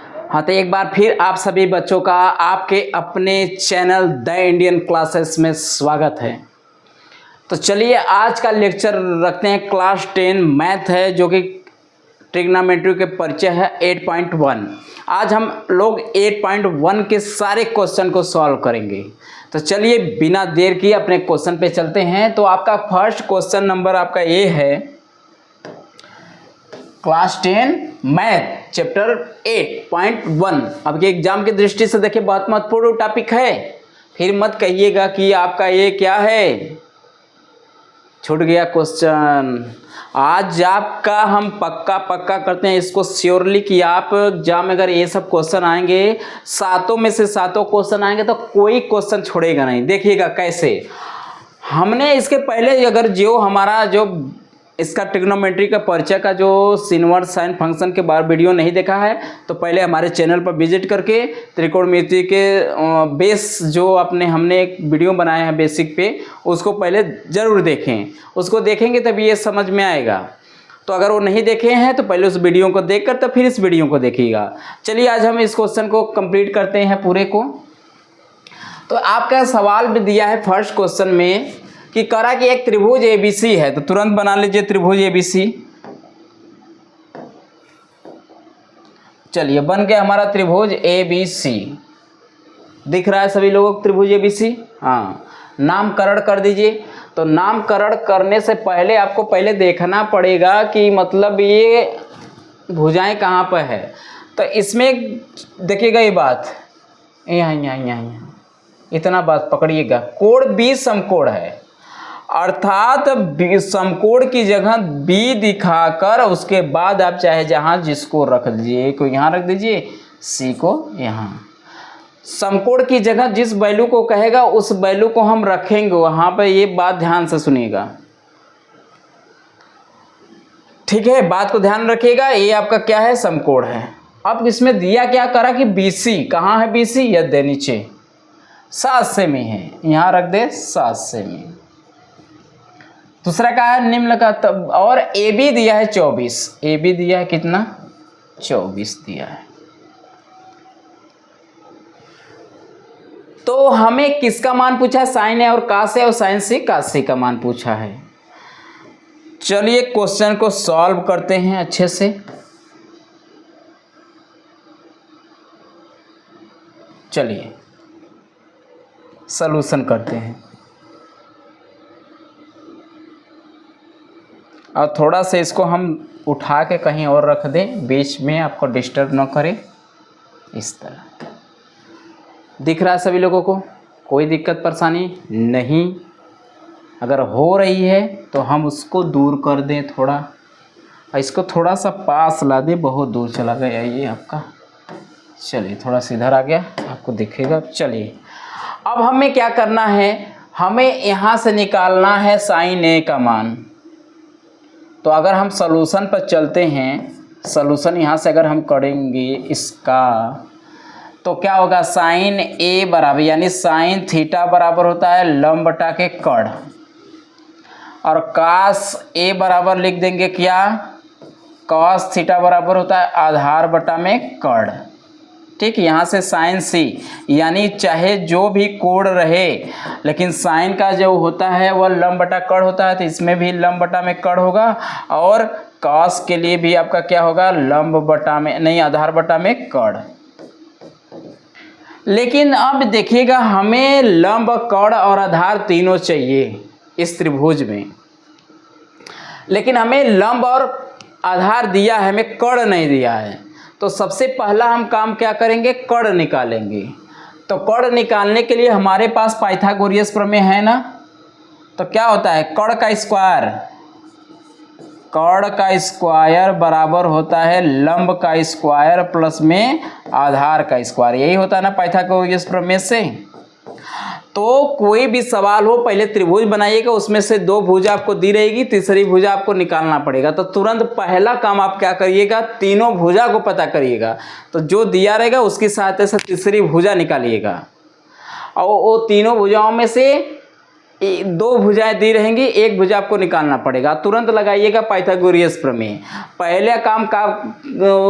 हाँ, तो एक बार फिर आप सभी बच्चों का आपके अपने चैनल द इंडियन क्लासेस में स्वागत है। तो चलिए आज का लेक्चर रखते हैं क्लास 10 मैथ है, जो कि ट्रिग्नोमेट्री के परिचय है 8.1। आज हम लोग 8.1 के सारे क्वेश्चन को सॉल्व करेंगे। तो चलिए बिना देर किए अपने क्वेश्चन पे चलते हैं। तो आपका फर्स्ट क्वेश्चन नंबर आपका ये है, क्लास 10 मैथ चैप्टर 8.1। अब ये एग्जाम की दृष्टि से देखिए बहुत महत्वपूर्ण टॉपिक है। फिर मत कहिएगा कि आपका ये क्या है, छूट गया क्वेश्चन। आज आपका हम पक्का करते हैं इसको श्योरली कि आप एग्जाम में अगर ये सब क्वेश्चन आएंगे, सातों में से सातों क्वेश्चन आएंगे तो कोई क्वेश्चन छोड़ेगा नहीं। देखिएगा कैसे। हमने इसके पहले अगर जो हमारा जो इसका ट्रिग्नोमेट्री का परिचय का जो इनवर्स साइन फंक्शन के बारे वीडियो नहीं देखा है तो पहले हमारे चैनल पर विजिट करके त्रिकोणमिति के बेस जो हमने एक वीडियो बनाया है बेसिक पे, उसको पहले ज़रूर देखें। उसको देखेंगे तभी ये समझ में आएगा। तो अगर वो नहीं देखे हैं तो पहले उस वीडियो को देखकर तो फिर इस वीडियो को देखिएगा। चलिए आज हम इस क्वेश्चन को कंप्लीट करते हैं पूरे को। तो आपका सवाल भी दिया है फर्स्ट क्वेश्चन में कि करा कि एक त्रिभुज एबीसी है। तो तुरंत बना लीजिए त्रिभुज एबीसी। चलिए बन गया हमारा त्रिभुज एबीसी। दिख रहा है सभी लोगों को त्रिभुज एबीसी? हाँ, नामकरण कर दीजिए। तो नामकरण करने से पहले आपको पहले देखना पड़ेगा कि मतलब ये भुजाएं कहाँ पर है। तो इसमें देखिएगा ये बात यहाँ इतना बात पकड़िएगा। कोण बी समकोण है, अर्थात समकोण की जगह बी दिखाकर उसके बाद आप चाहे जहाँ जिसको रख दीजिए, को यहाँ रख दीजिए, सी को यहाँ। समकोण की जगह जिस वैल्यू को कहेगा उस वैल्यू को हम रखेंगे वहाँ पर। ये बात ध्यान से सुनिएगा, ठीक है? बात को ध्यान रखिएगा। ये आपका क्या है, समकोण है। अब इसमें दिया क्या करा कि बीसी कहाँ है, बीसी यह दे नीचे 7 सेमी है, यहाँ रख दे 7 सेमी। दूसरा क्या है, निम्न का तब, और ए बी दिया है 24। ए बी दिया है कितना, 24 दिया है। तो हमें किसका मान पूछा है, साइन है और कास है, और साइन सी कास सी का मान पूछा है। चलिए क्वेश्चन को सॉल्व करते हैं अच्छे से। चलिए सॉल्यूशन करते हैं। और थोड़ा सा इसको हम उठा के कहीं और रख दें, बीच में आपको डिस्टर्ब ना करे। इस तरह दिख रहा है सभी लोगों को, कोई दिक्कत परेशानी नहीं। अगर हो रही है तो हम उसको दूर कर दें थोड़ा, और इसको थोड़ा सा पास ला दें। बहुत दूर चला गया ये आपका। चलिए थोड़ा सा इधर आ गया, आपको दिखेगा। चलिए अब हमें क्या करना है, हमें यहाँ से निकालना है साइन ए का मान। तो अगर हम सॉल्यूशन पर चलते हैं, सॉल्यूशन यहाँ से अगर हम करेंगे इसका, तो क्या होगा, साइन ए बराबर यानी साइन थीटा बराबर होता है लंब बटा के कर्ण, और कास ए बराबर लिख देंगे क्या, कॉस थीटा बराबर होता है आधार बटा में कर्ण। ठीक, यहाँ से साइन सी यानी चाहे जो भी कोण रहे, लेकिन साइन का जो होता है वह लंब बटा कर्ण होता है। तो इसमें भी लंब बटा में कर्ण होगा, और कॉस के लिए भी आपका क्या होगा, लंब बटा में नहीं, आधार बटा में कर्ण। लेकिन अब देखिएगा हमें लंब, कर्ण और आधार तीनों चाहिए इस त्रिभुज में, लेकिन हमें लंब और आधार दिया है, हमें कर्ण नहीं दिया है। तो सबसे पहला हम काम क्या करेंगे, कर्ण निकालेंगे। तो कर्ण निकालने के लिए हमारे पास पाइथागोरियस प्रमेय है ना। तो क्या होता है, कर्ण का स्क्वायर बराबर होता है लंब का स्क्वायर प्लस में आधार का स्क्वायर। यही होता है ना पाइथागोरियस प्रमेय से। तो कोई भी सवाल हो पहले त्रिभुज बनाइएगा, उसमें से 2 भुजा आपको दी रहेगी, तीसरी भुजा आपको निकालना पड़ेगा। तो तुरंत पहला काम आप क्या करिएगा, तीनों भुजा को पता करिएगा। तो जो दिया रहेगा उसकी सहायता से तीसरी भुजा निकालिएगा, और वो तीनों भुजाओं में से दो भुजाएं दी रहेंगी, एक भुजा आपको निकालना पड़ेगा। तुरंत लगाइएगा पाइथागोरियस प्रमेय। पहले काम का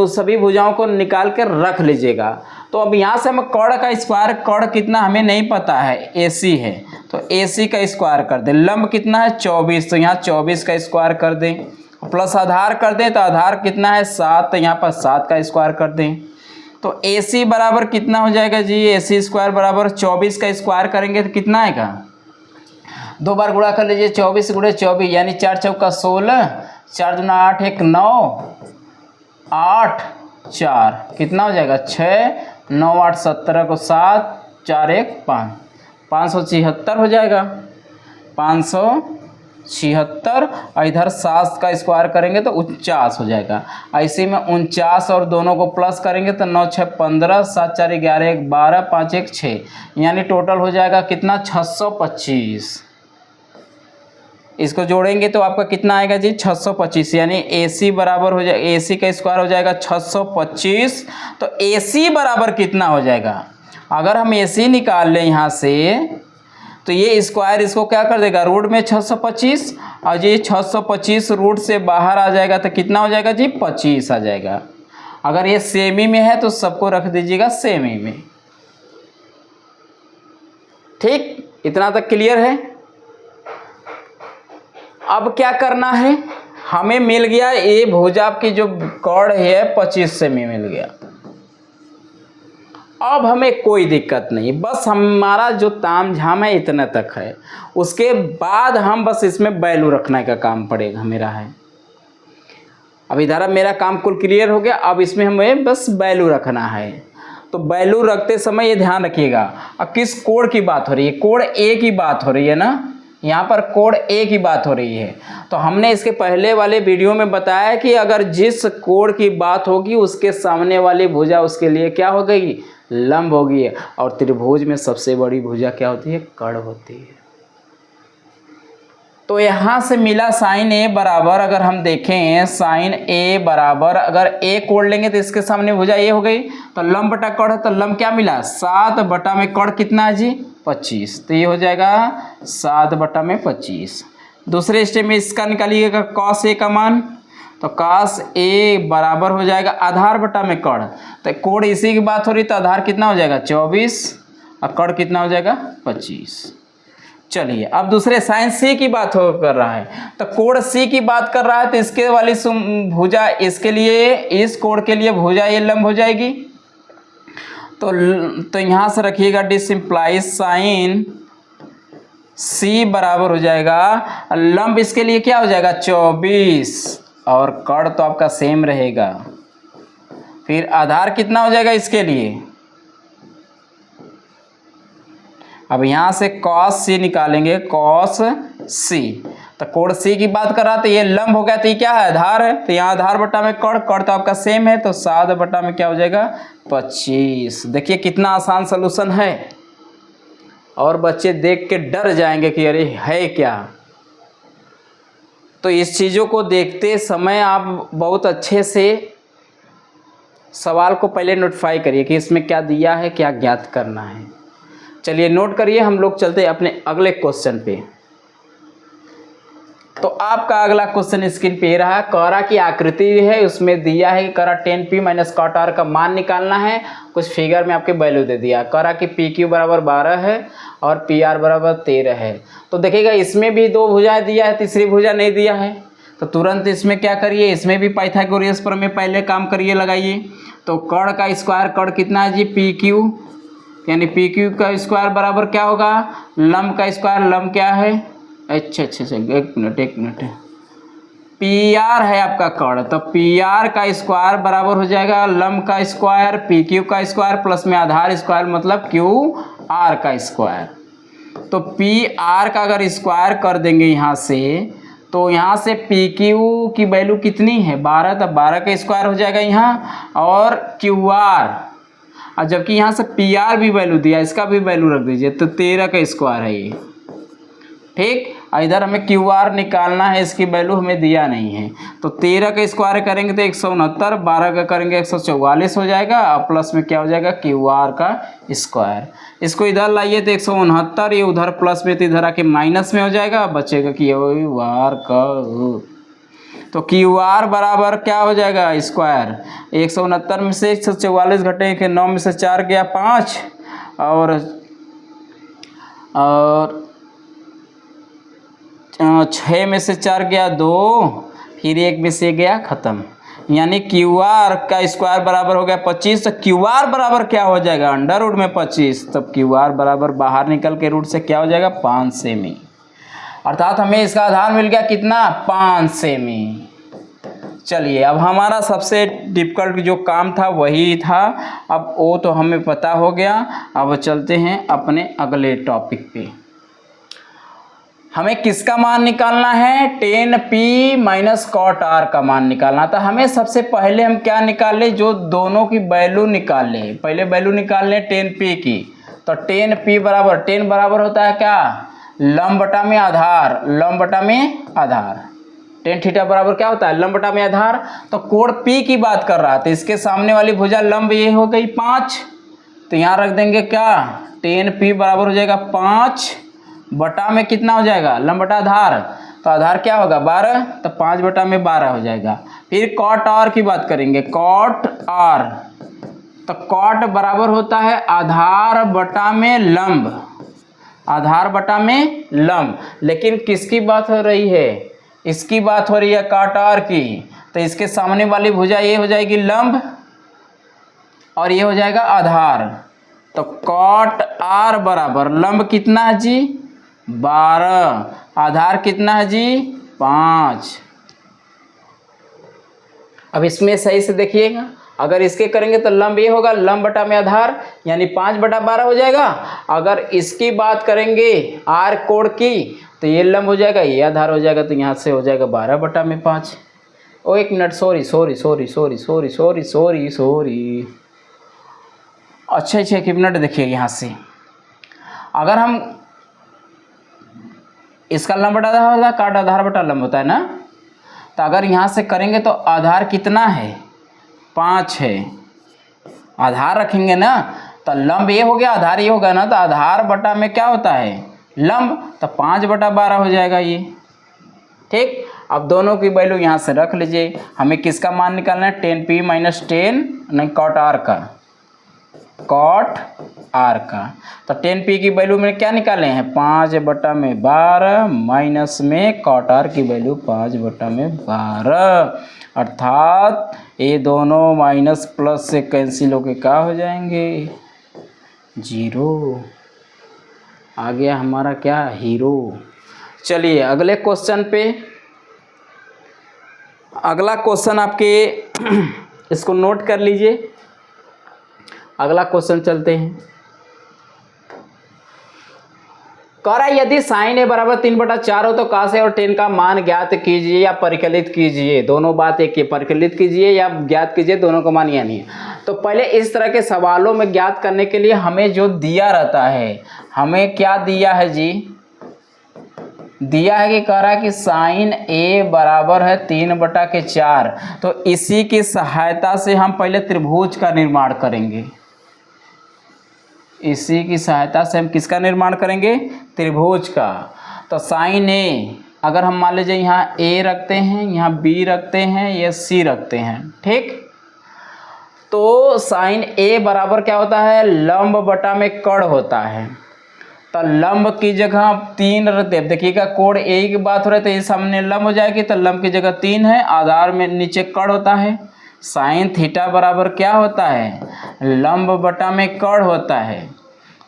सभी भुजाओं को निकाल कर रख लीजिएगा। तो अब यहाँ से हम कर्ण का स्क्वायर, कर्ण कितना हमें नहीं पता है, AC है तो AC का स्क्वायर कर दें। लंब कितना है 24, तो यहाँ 24 का स्क्वायर कर दें। प्लस आधार कर दें तो आधार कितना है 7, तो यहाँ पर 7 का स्क्वायर कर दें। तो AC बराबर कितना हो जाएगा जी, AC स्क्वायर बराबर 24 का स्क्वायर करेंगे तो कितना आएगा, 2 बार गुणा कर लीजिए, 24 गुणे 24 यानी 4 चौका 16, 4 दूना 8, 1 9, 8 4 कितना हो जाएगा 6, 9 8 17 को 7, 4 1 5, 576 हो जाएगा, 576। और इधर 7 का स्क्वायर करेंगे तो 49 हो जाएगा। ऐसे में 49 और दोनों को प्लस करेंगे तो 9 6 15, 7 4 11, 1 12, 5 1 6 यानी टोटल हो जाएगा कितना 625। इसको जोड़ेंगे तो आपका कितना आएगा जी 625, यानी AC बराबर हो जाएगा, AC का स्क्वायर हो जाएगा 625। तो AC बराबर कितना हो जाएगा, अगर हम AC निकाल लें यहाँ से तो ये स्क्वायर इसको क्या कर देगा रूट में 625, और ये 625 रूट से बाहर आ जाएगा तो कितना हो जाएगा जी 25 आ जाएगा। अगर ये सेमी में है तो सबको रख दीजिएगा सेमी में। ठीक, इतना तक क्लियर है। अब क्या करना है, हमें मिल गया ये भुजा की जो कर्ण है 25 सेमी मिल गया। अब हमें कोई दिक्कत नहीं, बस हमारा जो ताम झाम है इतना तक है। उसके बाद हम बस इसमें वैल्यू रखने का काम पड़ेगा मेरा है। अब इधर मेरा काम कुल क्लियर हो गया। अब इसमें हमें बस वैल्यू रखना है। तो वैल्यू रखते समय ये ध्यान रखिएगा, अब किस कोण की बात हो रही है, कोण A की बात हो रही है ना, यहाँ पर कोण A की बात हो रही है। तो हमने इसके पहले वाले वीडियो में बताया कि अगर जिस कोण की बात होगी उसके सामने वाली भुजा उसके लिए क्या हो गई, लंब होगी। और त्रिभुज में सबसे बड़ी भुजा क्या होती है, कर्ण होती है। तो यहाँ से मिला साइन A बराबर, अगर हम देखें साइन A बराबर, अगर A कोण लेंगे तो इसके सामने भुजा A हो गई, तो लंब बटा कर्ण, तो लंब क्या मिला 7 बटा में कर्ण कितना है जी 25, तो ये हो जाएगा 7 बटा में 25। दूसरे स्टेप में इसका निकालिएगा cos A का मान, तो cos A बराबर हो जाएगा आधार बटा में कर्ण, तो कोण इसी की बात हो रही तो आधार कितना हो जाएगा 24 और कर्ण कितना हो जाएगा 25। चलिए अब दूसरे साइन C की बात कर रहा है, तो कोण C की बात कर रहा है तो इसके वाली भुजा इसके लिए, इस कोण के लिए भुजा ये लंब हो जाएगी। तो यहाँ से रखिएगा दिस इम्प्लाइज साइन C बराबर हो जाएगा, लंब इसके लिए क्या हो जाएगा 24 और कर्ण तो आपका सेम रहेगा। फिर आधार कितना हो जाएगा इसके लिए, अब यहाँ से cos C निकालेंगे, cos C, तो कोण C की बात कर रहा तो ये लंब हो गया, तो ये क्या है आधार है, तो यहाँ आधार बटा में कर्ण, कर्ण तो आपका सेम है, तो 7 बटा में क्या हो जाएगा 25। देखिए कितना आसान सलूशन है, और बच्चे देख के डर जाएंगे कि अरे है क्या। तो इस चीज़ों को देखते समय आप बहुत अच्छे से सवाल को पहले नोटिफाई करिए कि इसमें क्या दिया है, क्या ज्ञात करना है। चलिए नोट करिए, हम लोग चलते हैं अपने अगले क्वेश्चन पे। तो आपका अगला क्वेश्चन स्क्रीन पे रहा, करा की आकृति है, उसमें दिया है कि करा tan P minus cot R का मान निकालना है। कुछ फिगर में आपके वैल्यू दे दिया, करा की PQ बराबर 12 है और PR बराबर 13 है। तो देखिएगा इसमें भी दो भुजाएं दिया है, तीसरी भुजा नहीं दिया है, तो तुरंत इसमें क्या करिए, इसमें भी पाइथागोरस प्रमेय पहले काम करिए, लगाइए। तो कर्ण का स्क्वायर, कर्ण कितना है जी PQ, यानी PQ का स्क्वायर बराबर क्या होगा, लंब का स्क्वायर, लंब क्या है, अच्छा एक मिनट PR है आपका कर्ण, तो PR का स्क्वायर बराबर हो जाएगा लंब का स्क्वायर, PQ का स्क्वायर प्लस में आधार स्क्वायर मतलब QR का स्क्वायर। तो PR का अगर स्क्वायर कर देंगे यहाँ से, तो यहाँ से PQ की वैल्यू कितनी है 12, तो 12 का स्क्वायर हो जाएगा यहाँ, और QR, और जबकि यहाँ से PR भी वैल्यू दिया, इसका भी वैल्यू रख दीजिए, तो 13 का स्क्वायर है ये। ठीक, इधर हमें क्यू आर निकालना है, इसकी वैल्यू हमें दिया नहीं है। तो 13 का स्क्वायर करेंगे तो 169, 12 का करेंगे 144 हो जाएगा, और प्लस में क्या हो जाएगा क्यू आर का स्क्वायर। इसको इधर लाइए तो 169, ये उधर प्लस में तो इधर आके माइनस में हो जाएगा, बचेगा क्यू आर का। तो क्यू आर बराबर क्या हो जाएगा स्क्वायर, 169 में से 144 घटेंगे 9 में से 4 गया 5, और 6 में से 4 गया 2, फिर 1 में से गया ख़त्म। यानी क्यू आर का स्क्वायर बराबर हो गया 25। तो क्यू आर बराबर क्या हो जाएगा अंडर रूट में 25, तब क्यू आर बराबर बाहर निकल के रूट से क्या हो जाएगा 5 सेमी। अर्थात हमें इसका आधार मिल गया कितना 5 सेमी। चलिए अब हमारा सबसे डिफिकल्ट जो काम था वही था, अब वो तो हमें पता हो गया। अब चलते हैं अपने अगले टॉपिक पे। हमें किसका मान निकालना है, tan p minus cot r का मान निकालना था। हमें सबसे पहले हम क्या निकाल ले, जो दोनों की वैल्यू निकाल ले। पहले वैल्यू निकाल लें tan p की। तो tan p बराबर, tan बराबर होता है क्या लंब बटा में आधार, लंब बटा में आधार। tan थीटा बराबर क्या होता है लंब बटा में आधार। तो कोण p की बात कर रहा था, इसके सामने वाली भुजा लंब ये हो गई 5, तो यहाँ रख देंगे क्या tan p बराबर हो जाएगा 5 बटा में कितना हो जाएगा लंब बटा आधार। तो आधार क्या होगा 12, तो 5 बटा में 12 हो जाएगा। फिर कॉट r की बात करेंगे, कॉट r, तो कॉट बराबर होता है आधार बटा में लंब, आधार बटा में लंब। लेकिन किसकी बात हो रही है, इसकी बात हो रही है कॉट r की। तो इसके सामने वाली भुजा ये हो जाएगी लंब और ये हो जाएगा आधार। तो कॉट r बराबर लंब कितना है जी 12, आधार कितना है जी 5। अब इसमें सही से देखिएगा, अगर इसके करेंगे तो लंब ये होगा लंब बटा में आधार, यानी 5 बटा 12 हो जाएगा। अगर इसकी बात करेंगे आर कोण की, तो ये लंब हो जाएगा, ये आधार हो जाएगा, तो यहाँ से हो जाएगा 12 बटा में 5। ओ एक minute, sorry sorry sorry sorry sorry sorry sorry sorry, अच्छा एक मिनट देखिए। यहाँ से अगर हम इसका लंब बटा आधार होता है, काट आधार बटा लंब होता है ना। तो अगर यहाँ से करेंगे तो आधार कितना है 5 है, आधार रखेंगे ना, तो लंब ये हो गया आधार ये होगा ना, तो आधार बटा में क्या होता है लंब, तो 5 बटा 12 हो जाएगा ये। ठीक, अब दोनों की वैल्यू यहाँ से रख लीजिए। हमें किसका मान निकालना है tan p माइनस tan नहीं कॉट r का, कॉट r का। तो tan p की वैल्यू में क्या निकाले हैं 5 बटा में 12 माइनस में कॉट r की वैल्यू 5 बटा में 12, अर्थात ये दोनों माइनस प्लस से कैंसिल होके क्या हो जाएंगे 0। आ गया हमारा क्या हीरो। चलिए अगले क्वेश्चन पे, अगला क्वेश्चन आपके इसको नोट कर लीजिए। अगला क्वेश्चन चलते हैं। कह रहा है यदि साइन ए बराबर 3/4 हो तो cos ए और tan का मान ज्ञात कीजिए या परिकलित कीजिए। दोनों बात एक ही, परिकलित कीजिए या ज्ञात कीजिए, दोनों का मान यानी है। तो पहले इस तरह के सवालों में ज्ञात करने के लिए हमें जो दिया रहता है, हमें क्या दिया है जी, दिया है कि कह रहा है कि साइन ए बराबर है 3/4। तो इसी की सहायता से हम पहले त्रिभुज का निर्माण करेंगे। इसी की सहायता से हम किसका निर्माण करेंगे त्रिभुज का। तो साइन ए, अगर हम मान लीजिए यहाँ ए रखते हैं, यहाँ बी रखते हैं, ये सी रखते हैं, ठीक। तो साइन ए बराबर क्या होता है लंब बटा में कर्ण होता है। तो लंब की जगह 3 रहते हैं, देखिएगा कोण ए की बात हो रही है तो ये सामने लंब हो जाएगी, तो लंब की जगह 3 है, आधार में नीचे कर्ण होता है। साइन थीटा बराबर क्या होता है लंब बटा में कर्ण होता है।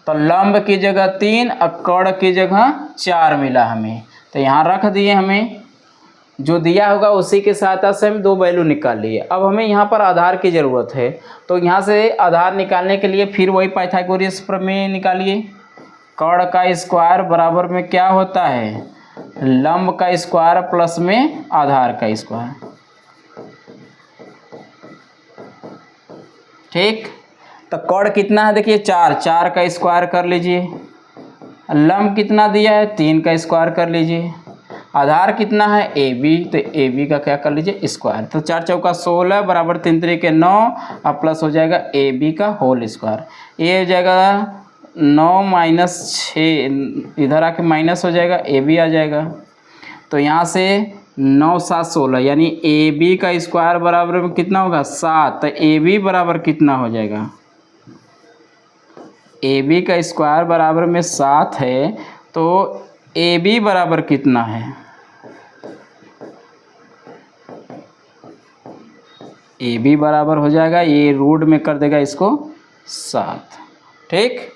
तो लंब की जगह 3 और कर्ण की जगह 4 मिला हमें, तो यहाँ रख दिए। हमें जो दिया होगा उसी के सहायता से हम 2 वैल्यू निकाल लिए। अब हमें यहाँ पर आधार की ज़रूरत है, तो यहाँ से आधार निकालने के लिए फिर वही पाइथागोरस प्रमेय निकालिए। कर्ण का स्क्वायर बराबर में क्या होता है लंब का स्क्वायर प्लस में आधार का स्क्वायर, ठीक। तो कर्ण कितना है देखिए 4, 4 का स्क्वायर कर लीजिए, लंब कितना दिया है 3 का स्क्वायर कर लीजिए, आधार कितना है ए बी, तो ए बी का क्या कर लीजिए स्क्वायर, तो 4 चौका 16 बराबर 3 3 के 9 अब प्लस हो जाएगा ए बी का होल स्क्वायर, ये हो जाएगा 9 माइनस 6 इधर आके माइनस हो जाएगा ए बी आ जाएगा, तो यहाँ से 9 7 16 यानी ए बी का स्क्वायर बराबर में कितना होगा 7, तो ए बी बराबर कितना हो जाएगा, ए बी का स्क्वायर बराबर में 7 है, तो ए बी बराबर कितना है, ए बी बराबर हो जाएगा, ये रूट में कर देगा इसको 7, ठीक।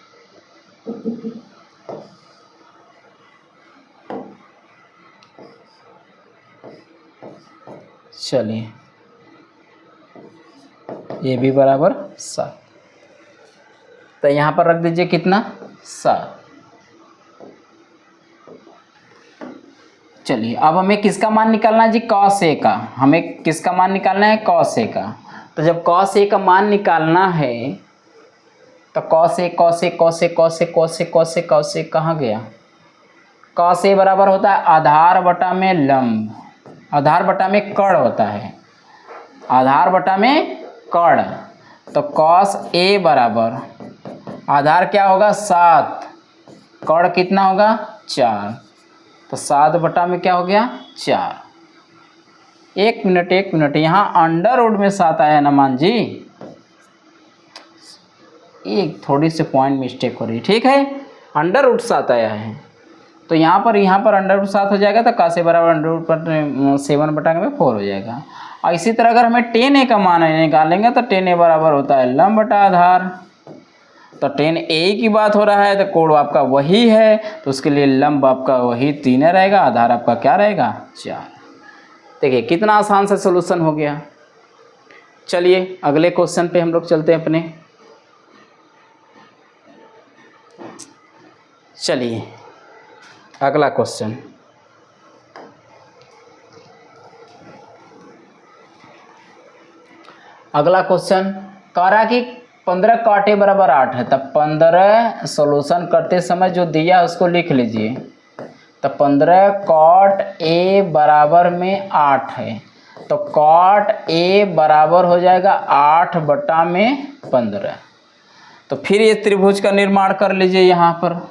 चलिए ए बी बराबर 7, तो यहाँ पर रख दीजिए कितना 7। चलिए अब हमें किसका मान निकालना है जी, कॉस ए का, हमें किसका मान निकालना है कॉस ए का, तो जब कॉस ए का मान निकालना है तो cos A cos A cos A cos A cos A cos A cos A कहाँ गया, कॉस ए बराबर होता है आधार बटा में लंब, आधार बटा में कर्ण होता है, आधार बटा में कर्ण, तो कॉस ए बराबर आधार क्या होगा 7, कर्ण कितना होगा 4, तो 7 बटा में क्या हो गया 4। एक मिनट यहाँ अंडर रूट में 7 आया ना मान जी, एक थोड़ी सी पॉइंट मिस्टेक हो रही, ठीक है, अंडर रूट 7 आया है, तो यहाँ पर अंडर रूट 7 हो जाएगा, तो कासे बराबर अंडर रूट पर 7 बटा में 4 हो जाएगा। और इसी तरह अगर हमें 10a का मान निकालेंगे तो 10a बराबर होता है लंब बटा आधार, तो 10a की बात हो रहा है तो कोण आपका वही है, तो उसके लिए लंब आपका वही 3 रहेगा, आधार आपका क्या रहेगा 4। देखिए कितना आसान सा सॉल्यूशन हो गया। चलिए अगले क्वेश्चन पे हम लोग चलते हैं अपने। चलिए अगला क्वेश्चन, अगला क्वेश्चन कह रहा कि 15 cot a बराबर 8 है, तब 15 सॉल्यूशन करते समय जो दिया उसको लिख लीजिए, तो 15 cot a बराबर में 8 है, तो cot a बराबर हो जाएगा 8 बटा में 15। तो फिर ये त्रिभुज का निर्माण कर लीजिए, यहाँ पर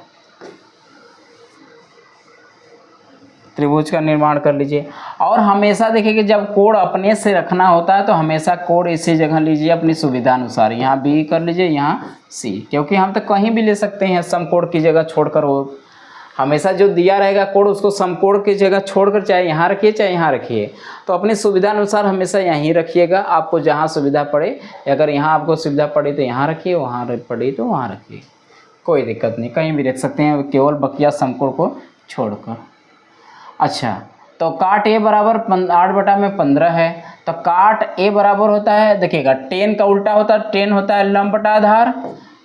त्रिभुज का निर्माण कर लीजिए। और हमेशा देखिए कि जब कोण अपने से रखना होता है तो हमेशा कोण इसी जगह लीजिए अपनी सुविधा अनुसार, यहाँ बी कर लीजिए, यहाँ सी, क्योंकि हम तो कहीं भी ले सकते हैं समकोण की जगह छोड़कर, वो हमेशा जो दिया रहेगा कोण उसको समकोण की जगह छोड़कर चाहे यहाँ रखिए चाहे यहाँ रखिए, तो अपनी सुविधा अनुसार हमेशा यहीं रखिएगा, आपको जहाँ सुविधा पड़े, अगर यहाँ आपको सुविधा पड़े तो यहाँ रखिए, वहाँ पड़े तो वहाँ रखिए, कोई दिक्कत नहीं, कहीं भी रख सकते हैं, केवल बकिया समकोण को छोड़कर। अच्छा, तो काट ए बराबर 8 बटा में 15 है, तो काट ए बराबर होता है, देखिएगा 10 का उल्टा होता है, 10 होता है लंब बटा आधार,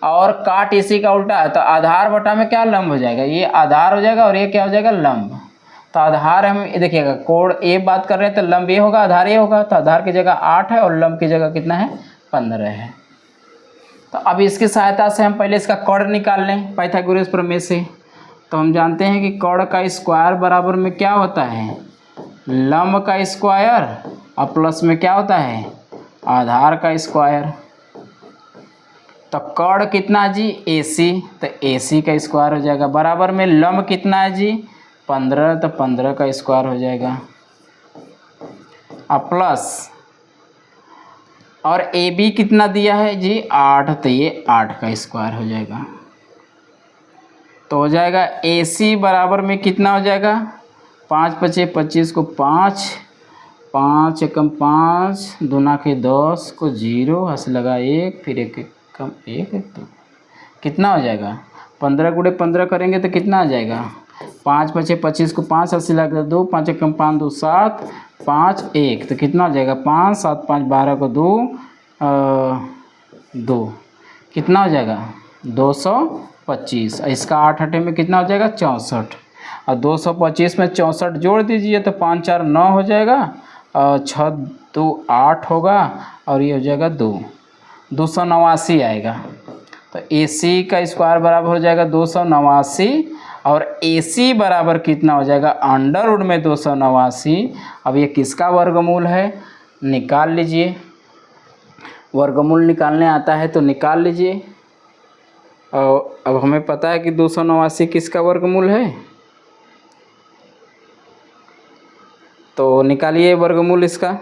और काट इसी का उल्टा है, तो आधार बटा में क्या लंब हो जाएगा, ये आधार हो जाएगा और ये क्या हो जाएगा लंब। तो आधार हम देखिएगा कोण ए बात कर रहे हैं तो लंब ए होगा, आधार ए होगा, तो आधार की जगह 8 है और लंब की जगह कितना है 15 है। तो अब इसकी सहायता से हम पहले इसका कर्ण निकाल लें पाइथागोरस प्रमेय से। तो हम जानते हैं कि कर्ण का स्क्वायर बराबर में क्या होता है लंब का स्क्वायर, और प्लस में क्या होता है आधार का स्क्वायर। तो कर्ण कितना है जी AC, तो AC का स्क्वायर हो जाएगा, बराबर में लंब कितना है जी 15, तो 15 का स्क्वायर हो जाएगा, और प्लस और AB कितना दिया है जी 8, तो ये 8 का स्क्वायर हो जाएगा। तो हो जाएगा AC बराबर में कितना हो जाएगा 5 पचे 25 को 5, 5 एकम 5, दूना के 10 को 0, हंस लगा 1, फिर 1 कम 1 2, कितना हो जाएगा 15 गुणे 15 करेंगे तो कितना आ जाएगा 5 पचे 25 को 5, हंसी लगा 2, 5 एकम 5 2 7, 5 1, तो कितना हो जाएगा 5 7 5 12 को 2, कितना हो जाएगा 225, इसका 8 8 में कितना हो जाएगा 64, और 225 में 64 जोड़ दीजिए तो 5 4 9 हो जाएगा, और 6 2 8 होगा, और ये हो जाएगा 289 आएगा। तो AC का स्क्वायर बराबर हो जाएगा 289, और AC बराबर कितना हो जाएगा, अंडर रूट में 289। अब ये किसका वर्गमूल है, निकाल लीजिए। वर्गमूल निकालने आता है तो निकाल लीजिए। और अब हमें पता है कि 289 किसका वर्गमूल है, तो निकालिए वर्गमूल इसका।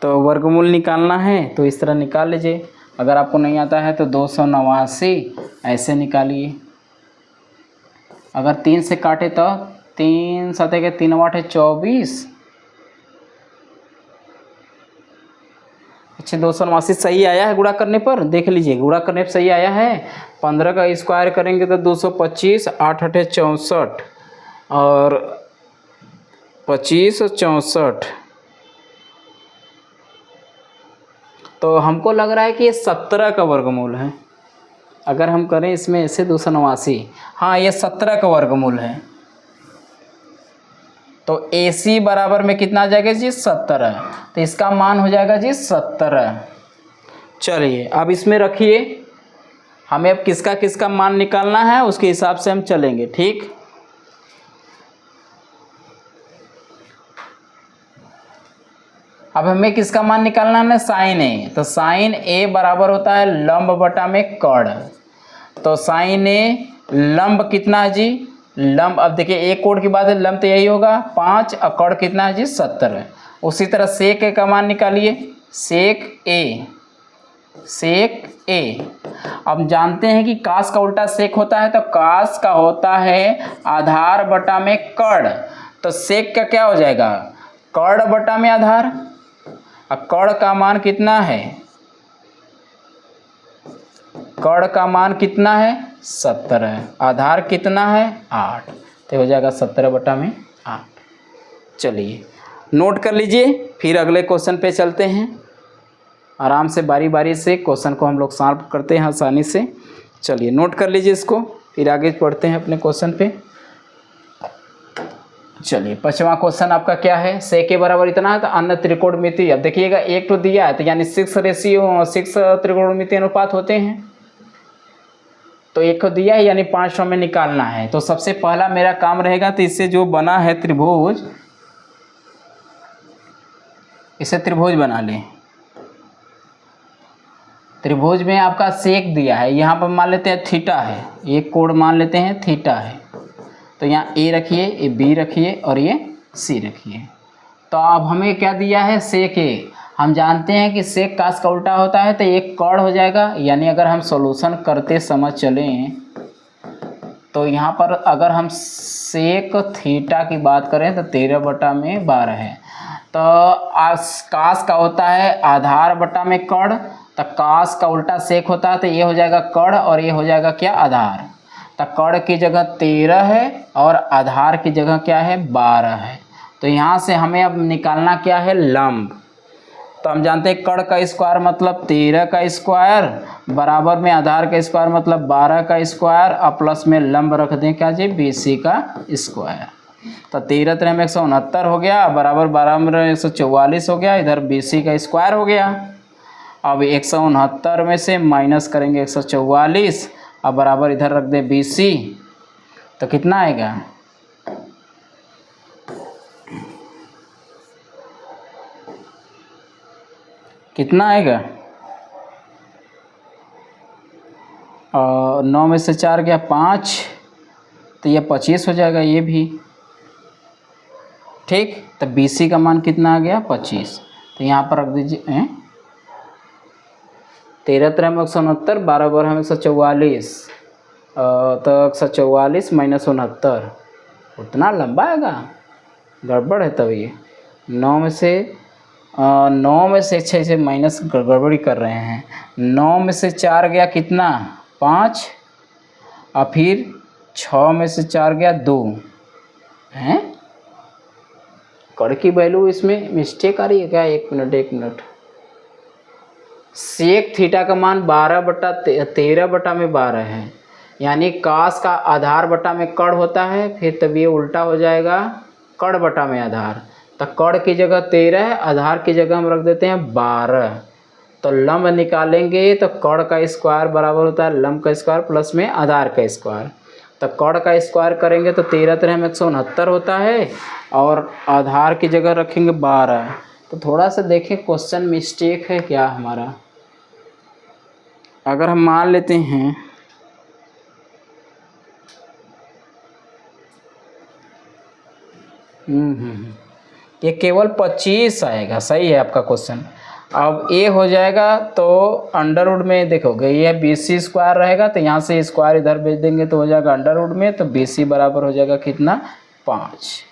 तो वर्गमूल निकालना है तो इस तरह निकाल लीजिए। अगर आपको नहीं आता है तो 289 ऐसे निकालिए। अगर 3 से काटे तो 3 सतह के 3 8 है 24। अच्छा 289 सही आया है गुणा करने पर, देख लीजिए गुणा करने पर सही आया है। 15 का स्क्वायर करेंगे तो 225, 8 8 64 और 25 और 64। तो हमको लग रहा है कि ये 17 का वर्गमूल है। अगर हम करें इसमें ऐसे 289, हाँ ये 17 का वर्गमूल है। तो AC बराबर में कितना आ जाएगा जी, 17। तो इसका मान हो जाएगा जी 17। चलिए अब इसमें रखिए, हमें अब किसका किसका मान निकालना है उसके हिसाब से हम चलेंगे, ठीक। अब हमें किसका मान निकालना है, साइन A। तो साइन A बराबर होता है लंब बटा में कर्ण। तो साइन A लंब कितना है जी, लंब, अब देखिए एक कोण की बात है, लंब तो यही होगा 5 और कर्ण कितना है जी 70। उसी तरह सेक A का मान निकालिए, सेक A। अब जानते हैं कि कास का उल्टा सेक होता है, तो कास का होता है आधार बटा में कर्ण। तो सेक का क्या हो जाएगा, कर्ण बटा में आधार। और कर्ण का मान कितना है, कर्ण का मान कितना है 70, आधार कितना है 8, तो हो जाएगा 17 बटा में 8। चलिए नोट कर लीजिए, फिर अगले क्वेश्चन पे चलते हैं। आराम से बारी बारी से क्वेश्चन को हम लोग सॉल्व करते हैं आसानी से। चलिए नोट कर लीजिए इसको, फिर आगे बढ़ते हैं अपने क्वेश्चन पे। चलिए 5वां क्वेश्चन आपका क्या है, सेक के बराबर इतना है तो अन्य त्रिकोणमिति। अब देखिएगा एक तो दिया है, तो यानी 6 त्रिकोणमिति अनुपात होते हैं। तो एक को दिया है यानी 5 में निकालना है। तो सबसे पहला मेरा काम रहेगा, तो इससे जो बना है त्रिभुज, इसे त्रिभुज बना लें। त्रिभुज में आपका सेक दिया है, यहाँ पर मान लेते हैं थीटा है, एक कोण मान लेते हैं थीटा है। तो यहाँ A रखिए, ये B रखिए और ये C रखिए। तो अब हमें क्या दिया है, सेक A। हम जानते हैं कि सेक कास का उल्टा होता है, तो एक कर्ण हो जाएगा। यानी अगर हम सॉल्यूशन करते समय चलें तो यहाँ पर अगर हम सेक थीटा की बात करें तो 13 बटा में 12 है। तो कास का होता है आधार बटा में कर्ण, तो कास का उल्टा सेक होता है, तो ये हो जाएगा कर्ण और ये हो जाएगा क्या, आधार। तो कर्ण की जगह 13 है और आधार की जगह क्या है 12 है। तो यहाँ से हमें अब निकालना क्या है, लंब। तो हम जानते हैं कर्ण का स्क्वायर मतलब 13 का स्क्वायर बराबर में आधार का स्क्वायर मतलब 12 का स्क्वायर और प्लस में लंब रख दें क्या जी, BC का स्क्वायर। तो 13 3 में 169 हो गया, बराबर 12 में 144 हो गया, इधर BC का स्क्वायर हो गया। अब 169 में से माइनस करेंगे 144 और बराबर इधर रख दें BC। तो कितना आएगा, कितना आएगा, 9 में से 4 गया 5, तो ये 25 हो जाएगा ये भी, ठीक। तो BC का मान कितना आ गया 25। तो यहाँ पर रख दीजिए 13 3 में 169, 12 12 में 144, तो 144 माइनस 69 उतना लंबा आएगा, गड़बड़ है। तब ये 9 में से 6 से माइनस गड़बड़ी कर रहे हैं। 9 में से 4 गया कितना 5 और फिर 6 में से 4 गया 2 हैं। कर्ण की वैल्यू इसमें मिस्टेक आ रही है क्या, एक मिनट। सेक थीटा का मान 12 बटा 13 बटा में 12 है, यानी कास का आधार बटा में कर्ण होता है, फिर तब ये उल्टा हो जाएगा कर्ण बटा में आधार। तो कड़ की जगह 13, आधार की जगह हम रख देते हैं 12। तो लंब निकालेंगे तो कड़ का स्क्वायर बराबर होता है लंब का स्क्वायर प्लस में आधार का स्क्वायर। तो कड़ का स्क्वायर करेंगे तो 13 × 169 होता है और आधार की जगह रखेंगे 12। तो थोड़ा सा देखें क्वेश्चन मिस्टेक है क्या हमारा। अगर हम मान लेते हैं ये केवल 25 आएगा, सही है आपका क्वेश्चन। अब ए हो जाएगा तो अंडर रूट में देखोगे ये BC² रहेगा तो यहाँ से स्क्वायर इधर भेज देंगे तो हो जाएगा अंडर रूट में, तो BC बराबर हो जाएगा कितना 5।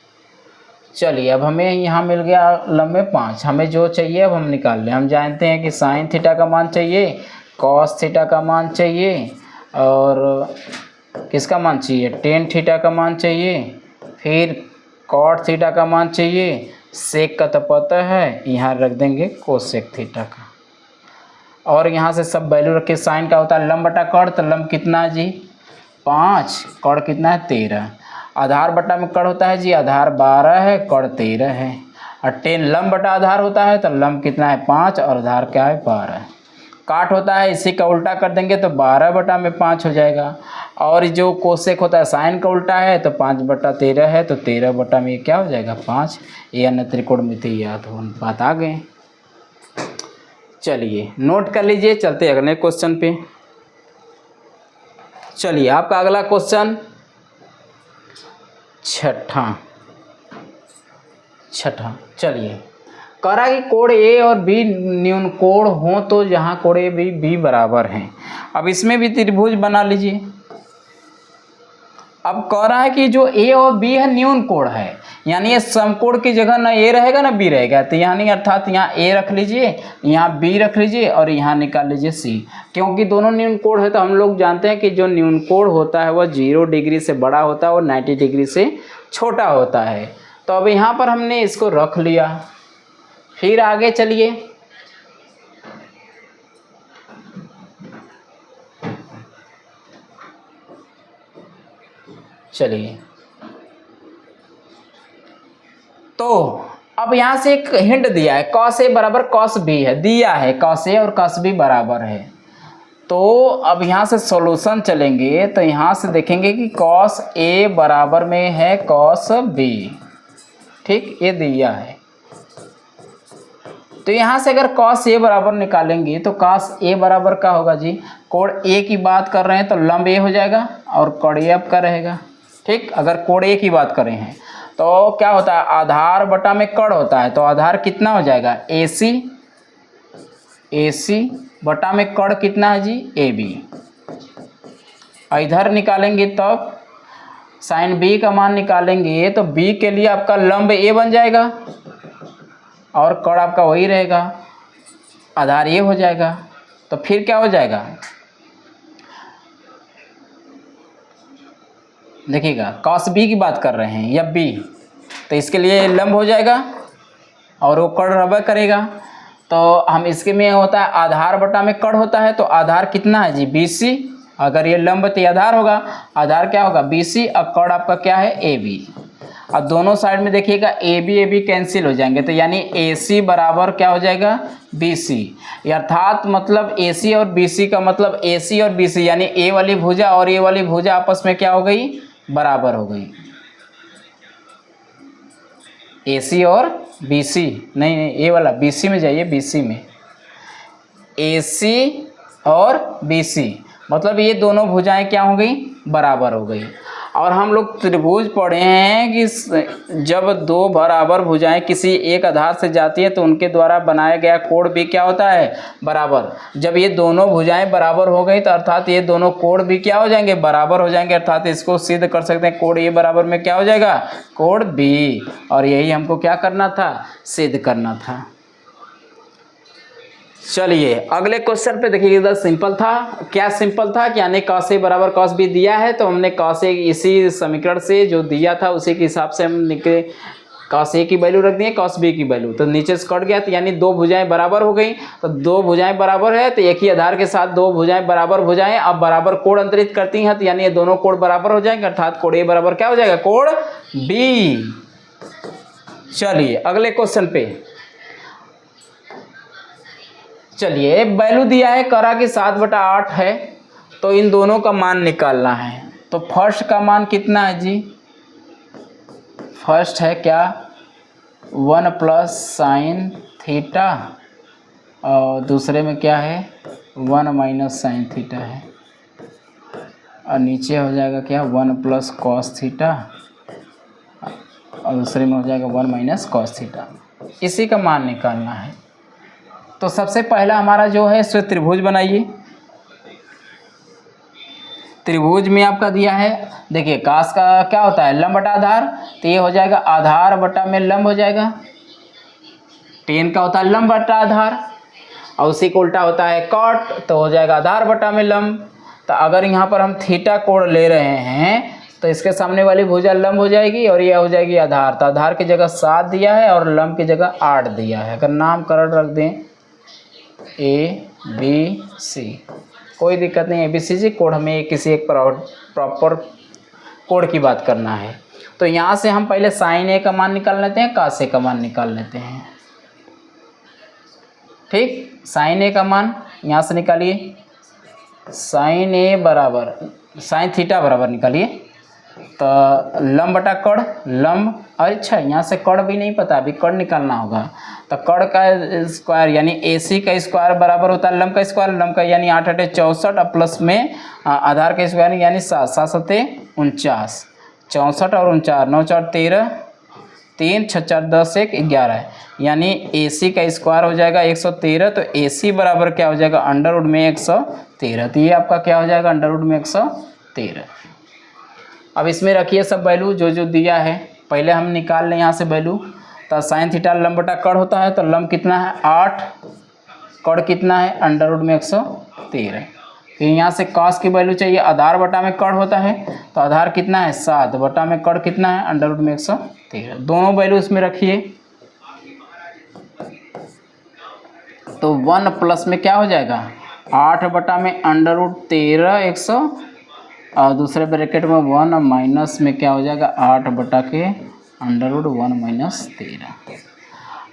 चलिए अब हमें यहाँ मिल गया लंब में 5। हमें जो चाहिए अब हम निकाल लें। हम जानते हैं कि साइन थीटा का मान चाहिए, कॉस थीटा का मान चाहिए और किसका मान चाहिए, टेन थीटा का मान चाहिए, फिर कॉट थीटा का मान चाहिए, सेक का तो पता है, यहाँ रख देंगे कोसेक थीटा का। और यहाँ से सब वैल्यू रखे। साइन का होता है लंब बटा कड़, तो लंब कितना है जी 5, कड़ कितना है 13। आधार बटा में कड़ होता है जी आधार 12 है, कड़ 13 है। और टेन लंब बटा आधार होता है तो लंब कितना है 5 और आधार क्या है 12। काट होता है इसी का उल्टा कर देंगे तो 12 बटा में 5 हो जाएगा। और जो कोसेक होता है साइन का उल्टा है तो 5 बटा 13 है, तो 13 बटा में क्या हो जाएगा 5। ये अन्य त्रिकोणमिति याद हो बात आ गए। चलिए नोट कर लीजिए, चलते अगले क्वेश्चन पे। चलिए आपका अगला क्वेश्चन छठा। चलिए कह रहा है कि कोण ए और बी न्यून कोण हो तो जहाँ कोण ए बी बराबर हैं। अब इसमें भी त्रिभुज बना लीजिए। अब कह रहा है कि जो ए और बी है न्यून कोण है, यानी ये समकोण की जगह ना ए रहेगा ना बी रहेगा, तो यानी अर्थात यहाँ ए रख लीजिए, यहाँ बी रख लीजिए और यहाँ निकाल लीजिए सी। क्योंकि दोनों न्यून कोण है तो हम लोग जानते हैं कि जो न्यून कोण होता है वह 0 डिग्री से बड़ा होता है और 90 डिग्री से छोटा होता है। तो अब यहाँ पर हमने इसको रख लिया। फिर आगे चलिए, तो अब यहाँ से एक हिंट दिया है, कॉस ए बराबर कॉस बी है, दिया है कॉस ए और कॉस बी बराबर है। तो अब यहाँ से सॉल्यूशन चलेंगे तो यहाँ से देखेंगे कि कॉस ए बराबर में है कॉस बी, ठीक, ये दिया है। तो यहाँ से अगर कॉस ए बराबर निकालेंगे तो कॉस ए बराबर का होगा जी, कोण ए की बात कर रहे हैं तो लंब ए हो जाएगा और कड़ ए का रहेगा, ठीक। अगर कोण ए की बात कर रहे हैं तो क्या होता है आधार बटा में कड़ होता है, तो आधार कितना हो जाएगा AC बटा में कड़ कितना है जी AB। इधर निकालेंगे तब साइन B का मान निकालेंगे तो B के लिए आपका लंब A बन जाएगा और कड़ आपका वही रहेगा, आधार ये हो जाएगा। तो फिर क्या हो जाएगा, देखिएगा कॉस बी की बात कर रहे हैं या बी, तो इसके लिए लंब हो जाएगा और वो कड़ रबा करेगा। तो हम इसके में होता है आधार बटा में कड़ होता है, तो आधार कितना है जी BC। अगर ये लंब तो आधार होगा, आधार क्या होगा BC और कड़ आपका क्या है AB। अब दोनों साइड में देखिएगा AB कैंसिल हो जाएंगे, तो यानी AC बराबर क्या हो जाएगा BC। अर्थात मतलब AC और BC का मतलब AC और BC यानी A वाली भुजा और A वाली भुजा आपस में क्या हो गई, बराबर हो गई। AC और BC नहीं A वाला BC में जाइए, BC में AC और BC मतलब ये दोनों भुजाएं क्या हो गई, बराबर हो गई। और हम लोग त्रिभुज पढ़े हैं कि जब दो बराबर भुजाएं किसी एक आधार से जाती है तो उनके द्वारा बनाया गया कोण भी क्या होता है, बराबर। जब ये दोनों भुजाएं बराबर हो गई तो अर्थात ये दोनों कोण भी क्या हो जाएंगे, बराबर हो जाएंगे। अर्थात इसको सिद्ध कर सकते हैं कोण ए बराबर में क्या हो जाएगा, कोण बी। और यही हमको क्या करना था, सिद्ध करना था। चलिए अगले क्वेश्चन पे देखिए, इधर सिंपल था। क्या सिंपल था कि यानी कॉस ए बराबर कॉस बी दिया है तो हमने कॉस ए इसी समीकरण से जो दिया था उसी के हिसाब से हम निकले, कॉस ए की वैल्यू रख दिए, कॉस बी की वैल्यू, तो नीचे से कट गया। तो यानी दो भुजाएं बराबर हो गई। तो दो भुजाएं बराबर है तो एक ही आधार के साथ दो भुजाएं बराबर भुजाएं अब बराबर कोण अंतरित करती हैं, तो यानी ये दोनों कोण बराबर हो जाएंगे। अर्थात कोण ए बराबर क्या हो जाएगा, कोण बी। चलिए अगले क्वेश्चन पे चलिए, वैल्यू दिया है करा कि 7/8 है, तो इन दोनों का मान निकालना है। तो फर्स्ट का मान कितना है जी? फर्स्ट है क्या 1 प्लस साइन थीटा, और दूसरे में क्या है 1 माइनस साइन थीटा है, और नीचे हो जाएगा क्या 1 प्लस कॉस थीटा, और दूसरे में हो जाएगा 1 माइनस कॉस थीटा। इसी का मान निकालना है। तो सबसे पहला हमारा जो है सो त्रिभुज बनाइए। त्रिभुज में आपका दिया है, देखिए कास का क्या होता है लंब बटा आधार, तो ये हो जाएगा आधार बटा में लंब हो जाएगा। टेन का होता है लंब बटा आधार, और उसी को उल्टा होता है कॉट, तो हो जाएगा आधार बटा में लंब। तो अगर यहाँ पर हम थीटा कोण ले रहे हैं तो इसके सामने वाली भुजा लंब हो जाएगी और ये हो जाएगी आधार। तो आधार की जगह 7 दिया है और लंब की जगह 8 दिया है। अगर नामकरण रख दें ABC, कोई दिक्कत नहीं। ABCD कोड हमें किसी एक प्रॉपर कोड की बात करना है। तो यहाँ से हम पहले साइन A का मान निकाल लेते हैं, कास A का मान निकाल लेते हैं। ठीक, साइन A का मान यहाँ से निकालिए, साइन A बराबर साइन थीटा बराबर निकालिए, तो लंब बटा कड़, लंब, अच्छा यहाँ से कड़ भी नहीं पता, अभी कड़ निकालना होगा। तो कड़ का स्क्वायर यानी AC का स्क्वायर बराबर होता है लंब का स्क्वायर, लंब का यानी 8 8 64, और प्लस में आधार का स्क्वायर यानी 7 7 7 49, 64 और 49, 9 4 13, 3 6 4 10 1 11, यानी AC का स्क्वायर हो जाएगा 113। तो AC बराबर क्या हो जाएगा अंडर रूट में 113। तो ये आपका क्या हो जाएगा अंडर रूट में 113। अब इसमें रखिए सब वैल्यू जो जो दिया है, पहले हम निकाल लें यहाँ से वैल्यू। तो साइन थीटा लंब बटा कड़ होता है, तो लंब कितना है 8, कड़ कितना है अंडर रूट में 113। फिर यहाँ से कॉस की वैल्यू चाहिए, आधार बटा में कड़ होता है, तो आधार कितना है 7 बटा में कड़ कितना है अंडर रूट में 113। दोनों वैल्यू इसमें रखिए। तो 1 प्लस में क्या हो जाएगा 8 बटा में अंडर रूट 13 100, और दूसरे ब्रैकेट में 1 माइनस में क्या हो जाएगा 8 बटा के अंडर रूट 1 माइनस 13।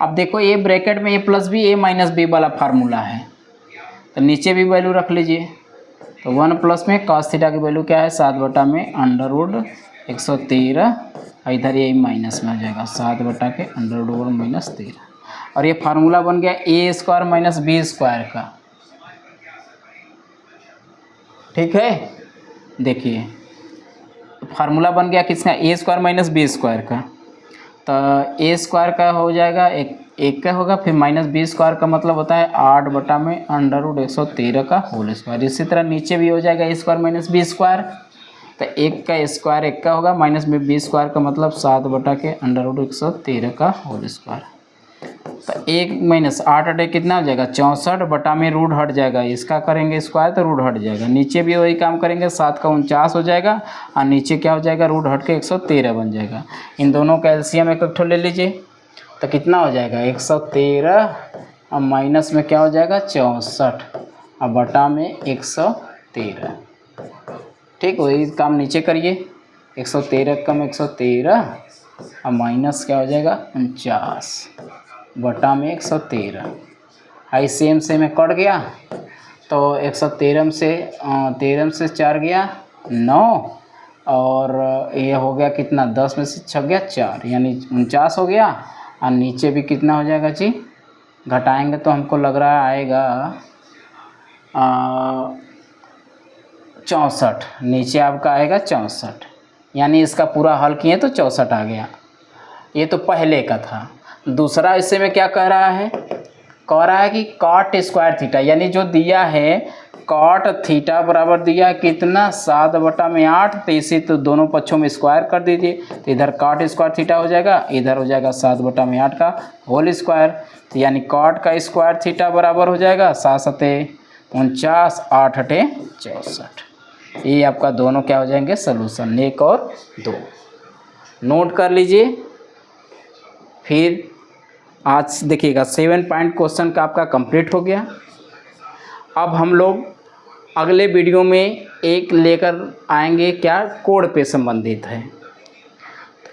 अब देखो ये ब्रैकेट में ए प्लस बी ए माइनस बी वाला फार्मूला है, तो नीचे भी वैल्यू रख लीजिए। तो 1 प्लस में कॉस थीटा की वैल्यू क्या है 7 बटा में अंडर रूट 113, इधर ये माइनस में हो जाएगा 7 बटा के अंडर रूट 1 माइनस 13, और ये फार्मूला बन गया ए स्क्वायर माइनस बी स्क्वायर का। ठीक है, देखिए फार्मूला बन गया किसका ए स्क्वायर माइनस बी स्क्वायर का। तो ए स्क्वायर का हो जाएगा एक का होगा, फिर माइनस बी स्क्वायर का मतलब होता है 8 बटा में अंडर रूट 113 का होल स्क्वायर। इसी तरह नीचे भी हो जाएगा ए स्क्वायर माइनस बी स्क्वायर, तो एक का स्क्वायर एक का होगा, माइनस में बी स्क्वायर का मतलब 7 बटा के अंडर रूट 113 का होल स्क्वायर। तो 1 माइनस 8 8 कितना हो जाएगा 64 बटा में रूट हट जाएगा, इसका करेंगे स्क्वायर तो रूट हट जाएगा, नीचे भी वही काम करेंगे 7 का 49 हो जाएगा, और नीचे क्या हो जाएगा रूट हट के 113 बन जाएगा। इन दोनों का एलसीएम एक ठो ले लीजिए, तो कितना हो जाएगा 113, और माइनस में क्या हो जाएगा 64, और बटा में 113। ठीक, वही काम नीचे करिए, 113 कम 113, और माइनस क्या हो जाएगा 49 बटा में 113। आई सेम से में कट गया, तो 113 से 13 से 4 गया 9, और ये हो गया कितना 10 में से 6 गया 4, यानी 49 हो गया। और नीचे भी कितना हो जाएगा जी, घटाएंगे तो हमको लग रहा आएगा 64, नीचे आपका आएगा 64, यानी इसका पूरा हल किए तो 64 आ गया। ये तो पहले का था। दूसरा हिस्से में क्या कह रहा है, कह रहा है कि कॉट स्क्वायर थीटा, यानी जो दिया है कॉट थीटा बराबर दिया है कितना 7 बटा में 8, तो इसी तो दोनों पक्षों में स्क्वायर कर दीजिए, तो इधर कॉट स्क्वायर थीटा हो जाएगा, इधर हो जाएगा 7 बटा में 8 का होल स्क्वायर। तो यानी कॉट का स्क्वायर थीटा बराबर हो जाएगा 7 7 49, 8 8 64। ये आपका दोनों क्या हो जाएंगे सलूशन, 1 और 2 नोट कर लीजिए। फिर आज देखिएगा 7 पॉइंट क्वेश्चन का आपका कंप्लीट हो गया। अब हम लोग अगले वीडियो में एक लेकर आएंगे क्या कोड पे संबंधित है।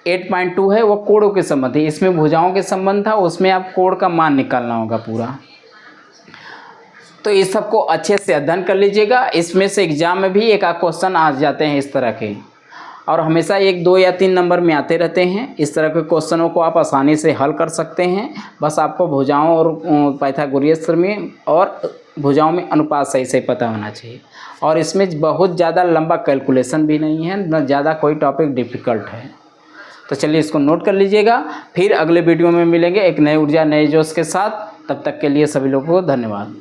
8.2 है वो कोणों के संबंध है, इसमें भुजाओं के संबंध था, उसमें आप कोण का मान निकालना होगा पूरा। तो इस सबको अच्छे से अध्ययन कर लीजिएगा। इसमें से एग्जाम में भी एक आध क्वेश्चन आ जाते हैं इस तरह के, और हमेशा 1, 2 या 3 नंबर में आते रहते हैं। इस तरह के क्वेश्चनों को आप आसानी से हल कर सकते हैं। बस आपको भुजाओं और पाइथागोरस में और भुजाओं में अनुपात सही से पता होना चाहिए। और इसमें बहुत ज़्यादा लंबा कैलकुलेशन भी नहीं है, न ज़्यादा कोई टॉपिक डिफ़िकल्ट है। तो चलिए इसको नोट कर लीजिएगा। फिर अगले वीडियो में मिलेंगे एक नई ऊर्जा नए जोश के साथ। तब तक के लिए सभी लोगों को धन्यवाद।